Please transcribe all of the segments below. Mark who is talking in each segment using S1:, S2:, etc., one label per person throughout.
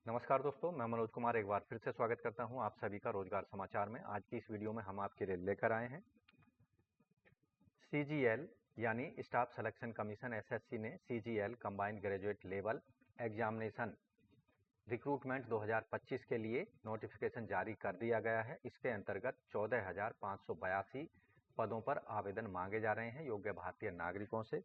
S1: नमस्कार दोस्तों, मैं मनोज कुमार एक बार फिर से स्वागत करता हूं आप सभी का रोजगार समाचार में। आज की इस वीडियो में हम आपके लिए लेकर आए हैं CGL यानी स्टाफ सिलेक्शन कमीशन एसएससी ने CGL combined graduate level examination recruitment 2025 के लिए नोटिफिकेशन जारी कर दिया गया है। इसके अंतर्गत 14,582 पदों पर आवेदन मांगे जा रहे हैं योग्य भारतीय नागरिकों से।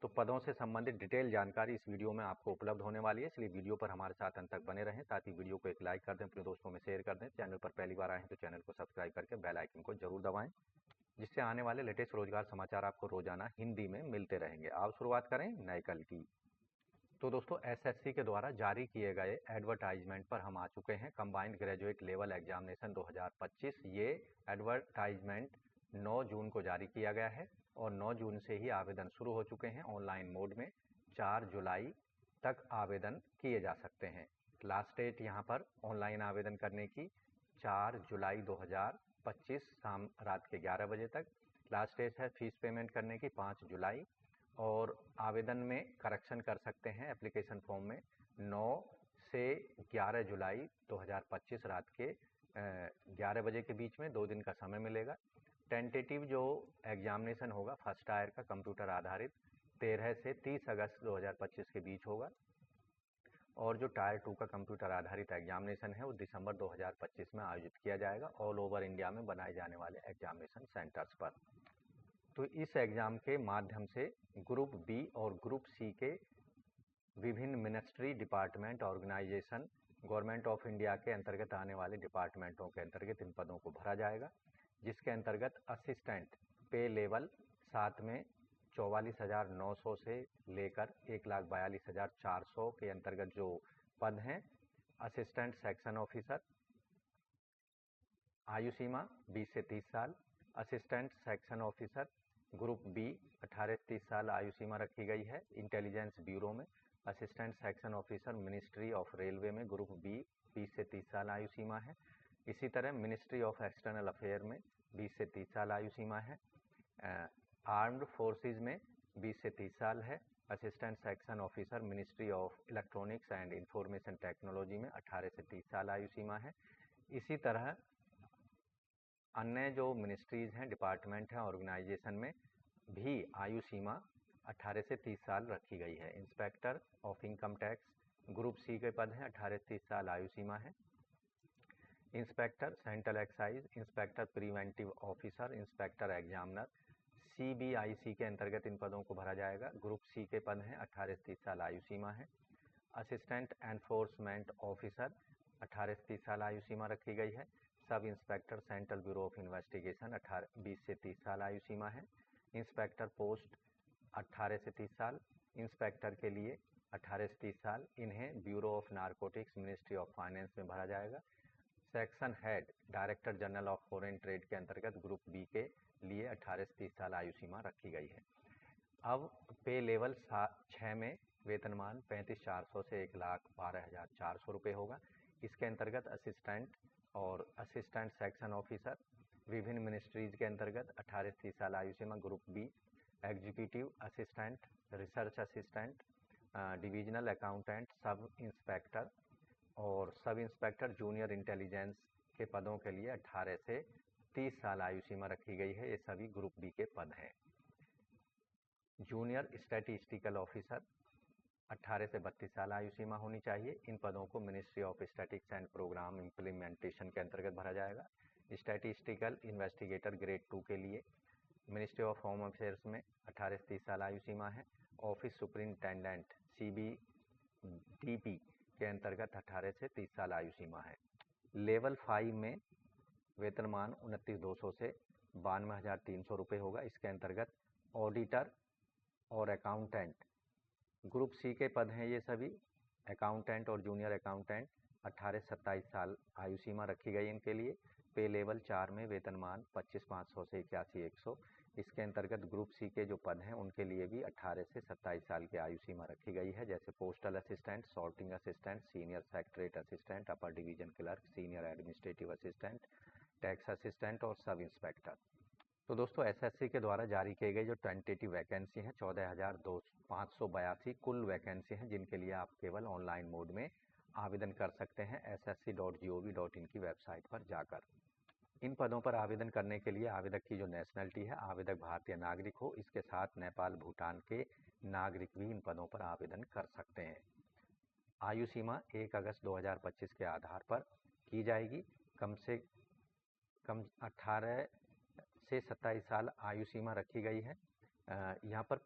S1: तो पदों से संबंधित डिटेल जानकारी इस वीडियो में आपको उपलब्ध होने वाली है, इसलिए वीडियो पर हमारे साथ अंत तक बने रहें ताकि वीडियो को एक लाइक कर दें, अपने दोस्तों में शेयर कर दें। चैनल पर पहली बार आए हैं तो चैनल को सब्सक्राइब करके बेल आइकन को जरूर दबाएं, जिससे आने वाले लेटेस्ट रोजगार समाचार आपको रोजाना हिंदी में मिलते रहेंगे। आप शुरुआत करें नए कल की। तो दोस्तों, एसएससी के द्वारा जारी किए गए एडवर्टाइजमेंट पर हम आ चुके हैं। कंबाइंड ग्रेजुएट लेवल एग्जामिनेशन 2025 ये एडवर्टाइजमेंट 9 जून को जारी किया गया है और 9 जून से ही आवेदन शुरू हो चुके हैं ऑनलाइन मोड में। 4 जुलाई तक आवेदन किए जा सकते हैं। लास्ट डेट यहाँ पर ऑनलाइन आवेदन करने की 4 जुलाई 2025 शाम रात के 11 बजे तक। लास्ट डेट है फीस पेमेंट करने की 5 जुलाई और आवेदन में करेक्शन कर सकते हैं एप्लीकेशन फॉर्म में 9 से 11 जुलाई 2025 रात के 11 बजे के बीच में 2 दिन का समय मिलेगा। टेंटेटिव जो एग्जामिनेशन होगा फर्स्ट टायर का कंप्यूटर आधारित 13 से 30 अगस्त 2025 के बीच होगा और जो टायर 2 का कंप्यूटर आधारित एग्जामिनेशन है वो दिसंबर 2025 में आयोजित किया जाएगा ऑल ओवर इंडिया में बनाए जाने वाले एग्जामिनेशन सेंटर्स पर। तो इस एग्ज़ाम के माध्यम से ग्रुप बी और ग्रुप सी के विभिन्न ministry department organization government of India के अंतर्गत आने वाले डिपार्टमेंटों के अंतर्गत इन पदों को भरा जाएगा, जिसके अंतर्गत असिस्टेंट पे लेवल 7 में 44,900 से लेकर 1,42,400 के अंतर्गत जो पद हैं। असिस्टेंट सेक्शन ऑफिसर आयु सीमा 20 से 30 साल। Assistant section officer group B 18 से 30 साल आयु सीमा रखी गई है इंटेलिजेंस ब्यूरो में। Assistant section officer ministry of railway में ग्रुप बी 20 से 30 साल आयु सीमा है। इसी तरह मिनिस्ट्री ऑफ एक्सटर्नल अफेयर में 20 से 30 साल आयु सीमा है। आर्म्ड फोर्सेस में 20 से 30 साल है। Assistant section officer ministry of electronics and information technology में 18 से 30 साल आयु सीमा है। इसी तरह अन्य जो मिनिस्ट्रीज हैं, डिपार्टमेंट हैं, ऑर्गेनाइजेशन में भी आयु सीमा 18 से 30 साल रखी गई है। Inspector of income tax group C के पद हैं, 18 से 30 साल आयु सीमा है। Inspector central excise, inspector preventive officer, inspector examiner CBIC के अंतर्गत इन पदों को भरा जाएगा। ग्रुप सी के पद हैं, 18 से 30 साल आयु सीमा है। असिस्टेंट एनफोर्समेंट ऑफिसर 18 से 30 साल आयु सीमा रखी गई है। Sub inspector central bureau of investigation 20 से 30 साल आयु सीमा है। इंस्पेक्टर पोस्ट 18 से 30 साल। इंस्पेक्टर के लिए 18 से 30 साल, इन्हें bureau of narcotics ministry of finance में भरा जाएगा। Section head director general of foreign trade के अंतर्गत ग्रुप बी के लिए 18 से 30 साल आयु सीमा रखी गई है। अब पे लेवल 6 में वेतनमान 35,400 से 1,12,400 रुपये होगा। इसके अंतर्गत असिस्टेंट और असिस्टेंट सेक्शन ऑफिसर विभिन्न मिनिस्ट्रीज के अंतर्गत 18 से 30 साल आयु सीमा group B. Executive assistant, research assistant, divisional accountant, sub inspector और सब इंस्पेक्टर जूनियर इंटेलिजेंस के पदों के लिए 18 से 30 साल आयु सीमा रखी गई है। ये सभी ग्रुप बी के पद हैं। जूनियर स्टैटिस्टिकल ऑफिसर 18 से 32 साल आयु सीमा होनी चाहिए। इन पदों को ministry of statics and programme implementation के अंतर्गत भरा जाएगा। स्टैटिस्टिकल इन्वेस्टिगेटर ग्रेड 2 के लिए मिनिस्ट्री ऑफ होम अफेयर्स में 18 से 30 साल आयु सीमा है। ऑफिस सुपरिंटेंडेंट CBDP के अंतर्गत 18 से 30 साल आयु सीमा है। लेवल 5 में वेतनमान 29,200 से 92,300 रुपये होगा। इसके अंतर्गत ऑडिटर और अकाउंटेंट ग्रुप सी के पद हैं ये सभी। अकाउंटेंट और जूनियर अकाउंटेंट 18 से 27 साल आयु सीमा रखी गई इनके लिए। पे लेवल 4 में वेतनमान 25,500 से 81,100। इसके अंतर्गत ग्रुप सी के जो पद हैं उनके लिए भी 18 से 27 साल की आयु सीमा रखी गई है, जैसे postal assistant, sorting assistant, senior secretary assistant, upper division clerk, senior administrative assistant, tax assistant और सब इंस्पेक्टर। तो दोस्तों, एसएससी के द्वारा जारी किए गए जो टेंटेटिव वैकेंसी हैं 14,582 कुल वैकेंसी हैं, जिनके लिए आप केवल ऑनलाइन मोड में आवेदन कर सकते हैं ssc.gov.in की वेबसाइट पर जाकर। इन पदों पर आवेदन करने के लिए आवेदक की जो नेशनलिटी है, आवेदक भारतीय नागरिक हो, इसके साथ नेपाल भूटान के नागरिक भी इन पदों पर आवेदन कर सकते हैं। आयु सीमा 1 अगस्त 2025 के आधार पर की जाएगी। कम से कम 18 से 27 साल आयु सीमा रखी गई है। यहाँ पर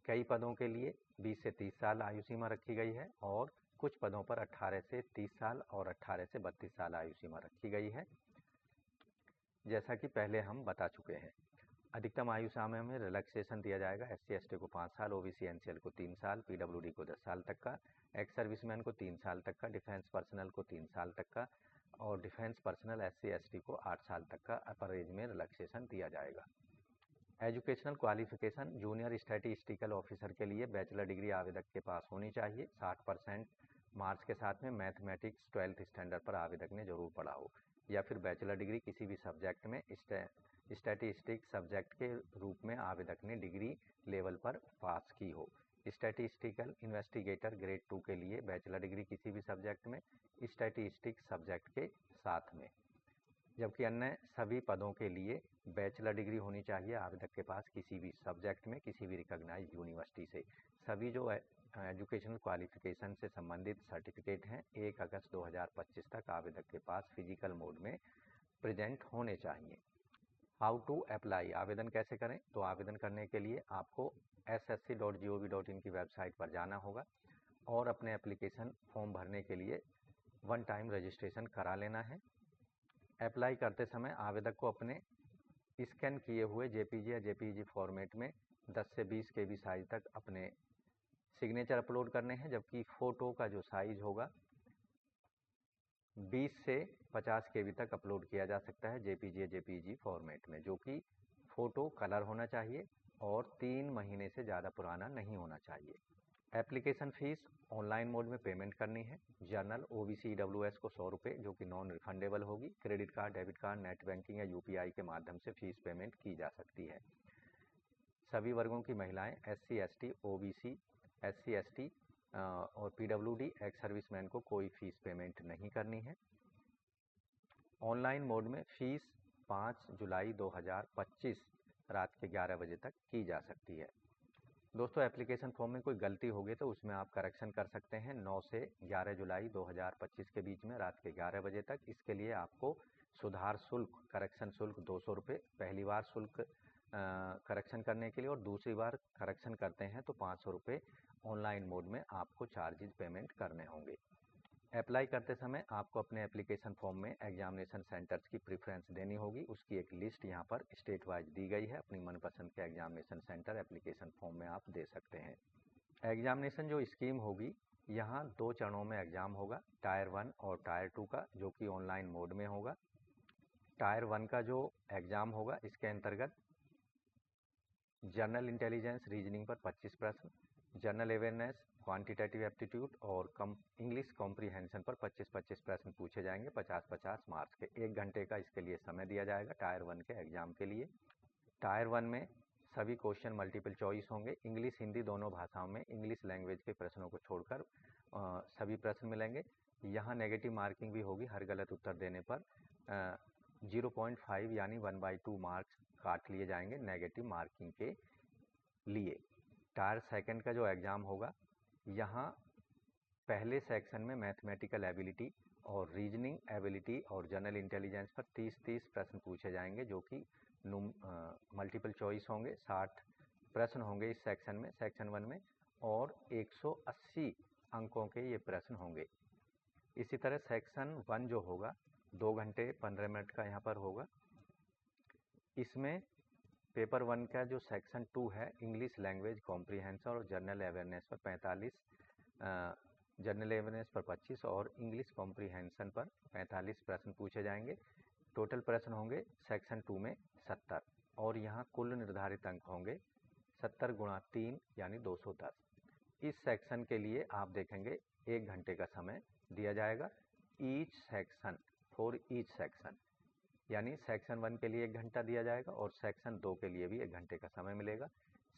S1: कई पदों के लिए 20 से 30 साल आयु सीमा रखी गई है और कुछ पदों पर 18 से 30 साल और 18 से 32 साल आयु सीमा रखी गई है, जैसा कि पहले हम बता चुके हैं। अधिकतम आयु सीमा में रिलैक्सेशन दिया जाएगा। SC/ST को 5 साल, OBC NCL को 3 साल, PWD को 10 साल तक का, एक्स सर्विसमैन को 3 साल तक का, डिफेंस पर्सनल को 3 साल तक का और डिफेंस पर्सनल SC/ST को 8 साल तक का अपर एज में रिलैक्सेशन दिया जाएगा। Educational qualification junior statistical officer के लिए बैचलर डिग्री आवेदक के पास होनी चाहिए। 60% मार्क्स के साथ में मैथमेटिक्स 12th स्टैंडर्ड पर आवेदक ने जरूर पढ़ा हो या फिर बैचलर डिग्री किसी भी सब्जेक्ट में स्टैटिस्टिक्स सब्जेक्ट के रूप में आवेदक ने डिग्री लेवल पर पास की हो। स्टैटिस्टिकल इन्वेस्टिगेटर ग्रेड 2 के लिए बैचलर डिग्री किसी भी सब्जेक्ट में स्टैटिस्टिक्स सब्जेक्ट के साथ में, जबकि अन्य सभी पदों के लिए बैचलर डिग्री होनी चाहिए आवेदक के पास किसी भी सब्जेक्ट में किसी भी रिकॉग्नाइज्ड यूनिवर्सिटी से। सभी जो एजुकेशनल क्वालिफिकेशन से संबंधित सर्टिफिकेट हैं 1 अगस्त 2025 तक आवेदक के पास फिजिकल मोड में प्रेजेंट होने चाहिए। हाउ टू अप्लाई, आवेदन कैसे करें? तो आवेदन करने के लिए आपको ssc.gov.in की वेबसाइट पर जाना होगा और अपने एप्लीकेशन फॉर्म भरने के लिए 1 टाइम रजिस्ट्रेशन करा लेना है। अप्लाई करते समय आवेदक को अपने स्कैन किए हुए JPG या JPEG फॉर्मेट में 10 से 20 KB साइज तक अपने सिग्नेचर अपलोड करने हैं, जबकि फ़ोटो का जो साइज होगा 20 से 50 KB तक अपलोड किया जा सकता है JPG या JPEG फॉर्मेट में, जो कि फ़ोटो कलर होना चाहिए और 3 महीने से ज़्यादा पुराना नहीं होना चाहिए। एप्लीकेशन फ़ीस ऑनलाइन मोड में पेमेंट करनी है। जनरल OBC EWS को 100 रुपये जो कि नॉन रिफंडेबल होगी। Credit card, debit card, net banking या UPI के माध्यम से फ़ीस पेमेंट की जा सकती है। सभी वर्गों की महिलाएं SC/ST, OBC, SC/ST और PWD एक्स सर्विसमैन को कोई फ़ीस पेमेंट नहीं करनी है। ऑनलाइन मोड में फ़ीस 5 जुलाई 2025 रात के 11 बजे तक की जा सकती है। दोस्तों, एप्लीकेशन फॉर्म में कोई गलती होगी तो उसमें आप करेक्शन कर सकते हैं 9 से 11 जुलाई 2025 के बीच में रात के 11 बजे तक। इसके लिए आपको सुधार शुल्क, करेक्शन शुल्क 200 रुपये पहली बार शुल्क करेक्शन करने के लिए और दूसरी बार करेक्शन करते हैं तो 500 रुपये ऑनलाइन मोड में आपको चार्जेज पेमेंट करने होंगे। अप्लाई करते समय आपको अपने एप्लीकेशन फॉर्म में एग्जामिनेशन सेंटर्स की प्रेफरेंस देनी होगी। उसकी एक लिस्ट यहाँ पर स्टेट वाइज दी गई है। अपनी मनपसंद के एग्जामिनेशन सेंटर एप्लीकेशन फॉर्म में आप दे सकते हैं। एग्जामिनेशन जो स्कीम होगी, यहाँ 2 चरणों में एग्ज़ाम होगा, टायर 1 और टायर 2 का, जो कि ऑनलाइन मोड में होगा। टायर 1 का जो एग्ज़ाम होगा इसके अंतर्गत जनरल इंटेलिजेंस रीजनिंग पर 25 प्रश्न, जनरल अवेयरनेस, क्वांटिटेटिव एप्टीट्यूड और इंग्लिश कॉम्प्रीहेंशन पर 25-25 प्रश्न पूछे जाएंगे 50-50 मार्क्स के। 1 घंटे का इसके लिए समय दिया जाएगा टायर 1 के एग्ज़ाम के लिए। टायर 1 में सभी क्वेश्चन मल्टीपल चॉइस होंगे। इंग्लिश हिंदी दोनों भाषाओं में इंग्लिश लैंग्वेज के प्रश्नों को छोड़कर सभी प्रश्न मिलेंगे। यहाँ नेगेटिव मार्किंग भी होगी। हर गलत उत्तर देने पर 0.5 यानी 1/2 मार्क्स काट लिए जाएंगे नेगेटिव मार्किंग के लिए। टायर 2 का जो एग्ज़ाम होगा, यहाँ पहले सेक्शन में मैथमेटिकल एबिलिटी और रीजनिंग एबिलिटी और जनरल इंटेलिजेंस पर 30-30 प्रश्न पूछे जाएंगे, जो कि मल्टीपल चॉइस होंगे। 60 प्रश्न होंगे इस सेक्शन में, सेक्शन 1 में, और 180 अंकों के ये प्रश्न होंगे। इसी तरह सेक्शन 1 जो होगा 2 घंटे 15 मिनट का यहाँ पर होगा। इसमें पेपर 1 का जो सेक्शन 2 है, इंग्लिश लैंग्वेज कॉम्प्रीहेंशन और जनरल अवेयरनेस पर 45, जनरल अवेयरनेस पर 25 और इंग्लिश कॉम्प्रीहेंशन पर 45 प्रश्न पूछे जाएंगे। टोटल प्रश्न होंगे सेक्शन 2 में 70 और यहाँ कुल निर्धारित अंक होंगे 70 × 3 यानी 210। इस सेक्शन के लिए आप देखेंगे 1 घंटे का समय दिया जाएगा each section, for each section, यानी सेक्शन 1 के लिए 1 घंटा दिया जाएगा और सेक्शन 2 के लिए भी 1 घंटे का समय मिलेगा।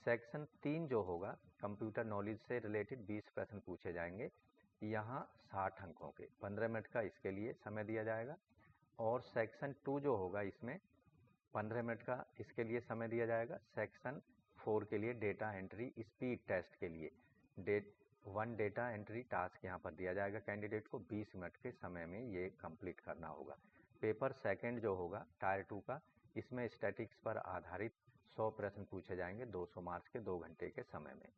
S1: सेक्शन 3 जो होगा, कंप्यूटर नॉलेज से रिलेटेड 20 प्रश्न पूछे जाएंगे यहाँ 60 अंकों के 15 मिनट का इसके लिए समय दिया जाएगा। और सेक्शन 2 जो होगा इसमें 15 मिनट का इसके लिए समय दिया जाएगा। सेक्शन 4 के लिए डेटा एंट्री स्पीड टेस्ट के लिए डेटा एंट्री टास्क यहाँ पर दिया जाएगा कैंडिडेट को। 20 मिनट के समय में ये कंप्लीट करना होगा। पेपर सेकंड जो होगा टायर 2 का, इसमें स्टैटिक्स पर आधारित 100 प्रश्न पूछे जाएंगे 200 मार्क्स के 2 घंटे के समय में।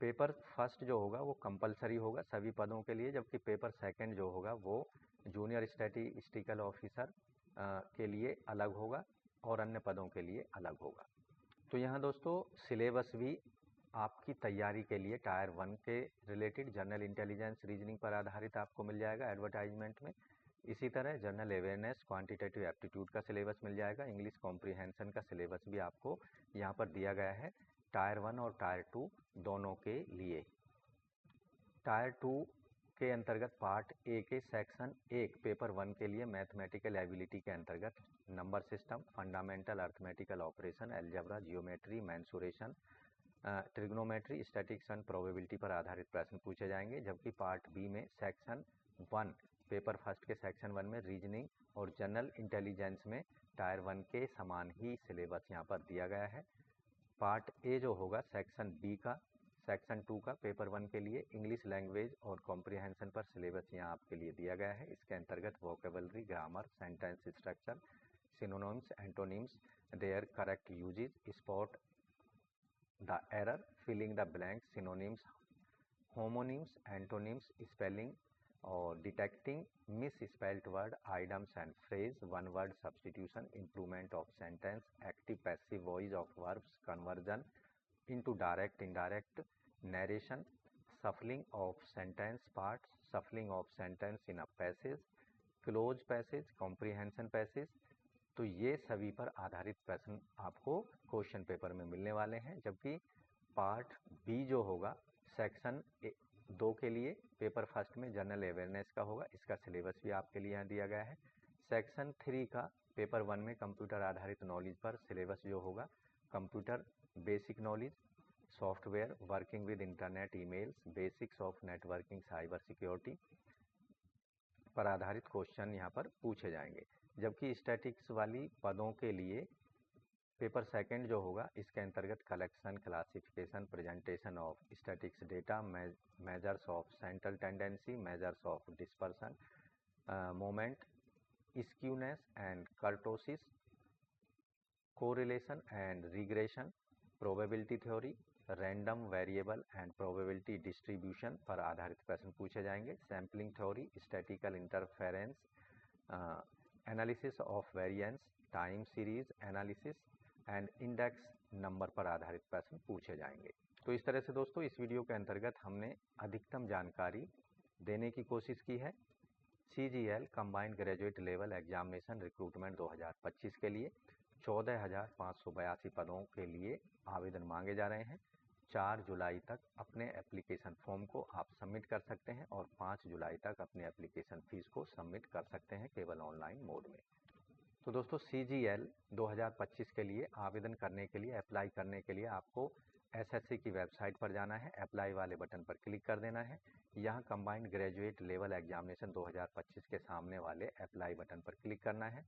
S1: पेपर फर्स्ट जो होगा वो कंपलसरी होगा सभी पदों के लिए, जबकि पेपर सेकंड जो होगा वो जूनियर स्टैटिस्टिकल ऑफिसर के लिए अलग होगा और अन्य पदों के लिए अलग होगा। तो यहाँ दोस्तों सिलेबस भी आपकी तैयारी के लिए टायर 1 के रिलेटेड जनरल इंटेलिजेंस रीजनिंग पर आधारित आपको मिल जाएगा एडवर्टाइजमेंट में। इसी तरह जनरल अवेयरनेस, क्वांटिटेटिव एप्टीट्यूड का सिलेबस मिल जाएगा। इंग्लिश कॉम्प्रिहेंशन का सिलेबस भी आपको यहाँ पर दिया गया है टायर 1 और टायर 2 दोनों के लिए। टायर 2 के अंतर्गत पार्ट ए के सेक्शन 1 पेपर 1 के लिए मैथमेटिकल एबिलिटी के अंतर्गत number system, fundamental arithmetical operation, algebra, geometry, mensuration, trigonometry, statics and probability पर आधारित प्रश्न पूछे जाएंगे। जबकि पार्ट बी में सेक्शन 1 पेपर फर्स्ट के सेक्शन 1 में रीजनिंग और जनरल इंटेलिजेंस में टायर 1 के समान ही सिलेबस यहाँ पर दिया गया है। पार्ट ए जो होगा सेक्शन बी का, सेक्शन 2 का पेपर 1 के लिए इंग्लिश लैंग्वेज और कॉम्प्रिहेंशन पर सिलेबस यहाँ आपके लिए दिया गया है। इसके अंतर्गत vocabulary, grammar, sentence structure, synonyms, antonyms, their correct usages, spot the error, filling the blank, synonyms, homonyms, antonyms, spelling और detecting misspelled word, idioms and phrase, one word substitution, improvement of sentence, active passive voice of verbs, conversion into direct indirect narration, shuffling of sentence parts, shuffling of sentence in a passage, close passage, comprehension passage। तो ये सभी पर आधारित प्रश्न आपको question paper में मिलने वाले हैं। जबकि पार्ट बी जो होगा सेक्शन 2 के लिए पेपर फर्स्ट में जनरल अवेयरनेस का होगा, इसका सिलेबस भी आपके लिए यहाँ दिया गया है। सेक्शन 3 का पेपर 1 में कंप्यूटर आधारित नॉलेज पर सिलेबस जो होगा computer basic knowledge, software, working with internet, emails, basics of networking, cyber security पर आधारित क्वेश्चन यहाँ पर पूछे जाएंगे। जबकि स्टैटिक्स वाली पदों के लिए पेपर सेकंड जो होगा इसके अंतर्गत collection, classification, presentation of statics data, measures of central tendency, measures of dispersion, moment, skewness and kurtosis, correlation and regression, probability theory, random variable and probability distribution पर आधारित प्रश्न पूछे जाएंगे। Sampling theory, statistical interference, analysis of variance, time series analysis and index number पर आधारित प्रश्न पूछे जाएंगे। तो इस तरह से दोस्तों इस वीडियो के अंतर्गत हमने अधिकतम जानकारी देने की कोशिश की है CGL combined graduate level examination recruitment 2025 के लिए। 14,582 पदों के लिए आवेदन मांगे जा रहे हैं। 4 जुलाई तक अपने एप्लीकेशन फॉर्म को आप सबमिट कर सकते हैं और 5 जुलाई तक अपने एप्लीकेशन फीस को सबमिट कर सकते हैं केवल ऑनलाइन मोड में। तो दोस्तों CGL 2025 के लिए आवेदन करने के लिए, अप्लाई करने के लिए आपको SSC की वेबसाइट पर जाना है, अप्लाई वाले बटन पर क्लिक कर देना है। यहाँ कंबाइंड ग्रेजुएट लेवल एग्जामिनेशन 2025 के सामने वाले अप्लाई बटन पर क्लिक करना है,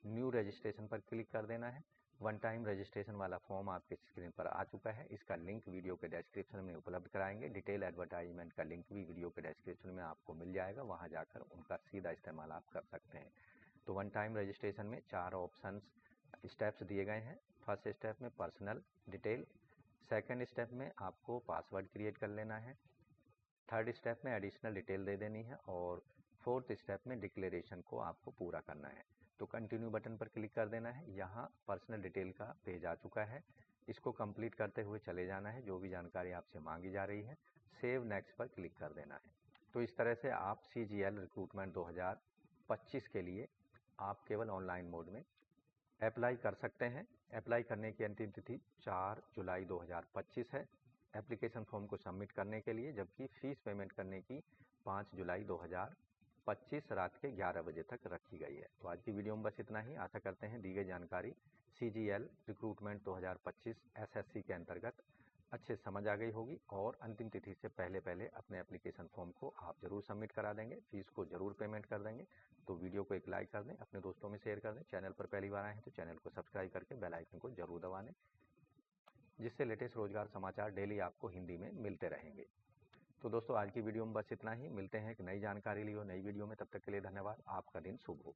S1: न्यू रजिस्ट्रेशन पर क्लिक कर देना है। वन टाइम रजिस्ट्रेशन वाला फॉर्म आपके स्क्रीन पर आ चुका है, इसका लिंक वीडियो के डिस्क्रिप्शन में उपलब्ध कराएंगे। डिटेल एडवर्टाइजमेंट का लिंक भी वीडियो के डिस्क्रिप्शन में आपको मिल जाएगा, वहां जाकर उनका सीधा इस्तेमाल आप कर सकते हैं। तो वन टाइम रजिस्ट्रेशन में 4 ऑप्शंस स्टेप्स दिए गए हैं। फर्स्ट स्टेप में पर्सनल डिटेल, सेकंड स्टेप में आपको पासवर्ड क्रिएट कर लेना है, थर्ड स्टेप में एडिशनल डिटेल दे देनी है और फोर्थ स्टेप में डिक्लेरेशन को आपको पूरा करना है। तो कंटिन्यू बटन पर क्लिक कर देना है। यहाँ पर्सनल डिटेल का पेज आ चुका है, इसको कंप्लीट करते हुए चले जाना है। जो भी जानकारी आपसे मांगी जा रही है सेव नेक्स्ट पर क्लिक कर देना है। तो इस तरह से आप CGL रिक्रूटमेंट 2025 के लिए आप केवल ऑनलाइन मोड में अप्लाई कर सकते हैं। अप्लाई करने की अंतिम तिथि 4 जुलाई 2025 है एप्लीकेशन फॉर्म को सबमिट करने के लिए, जबकि फीस पेमेंट करने की 5 जुलाई 2025 रात के 11 बजे तक रखी गई है। तो आज की वीडियो में बस इतना ही। आशा करते हैं दी गई जानकारी CGL रिक्रूटमेंट 2025 SSC के अंतर्गत अच्छे से समझ आ गई होगी और अंतिम तिथि से पहले अपने एप्लीकेशन फॉर्म को आप ज़रूर सबमिट करा देंगे, फीस को ज़रूर पेमेंट कर देंगे। तो वीडियो को एक लाइक कर दें, अपने दोस्तों में शेयर कर दें। चैनल पर पहली बार आए हैं तो चैनल को सब्सक्राइब करके बेल आइकन को ज़रूर दबा लें, जिससे लेटेस्ट रोजगार समाचार डेली आपको हिंदी में मिलते रहेंगे। तो दोस्तों आज की वीडियो में बस इतना ही। मिलते हैं एक नई जानकारी लिए नई वीडियो में, तब तक के लिए धन्यवाद। आपका दिन शुभ हो।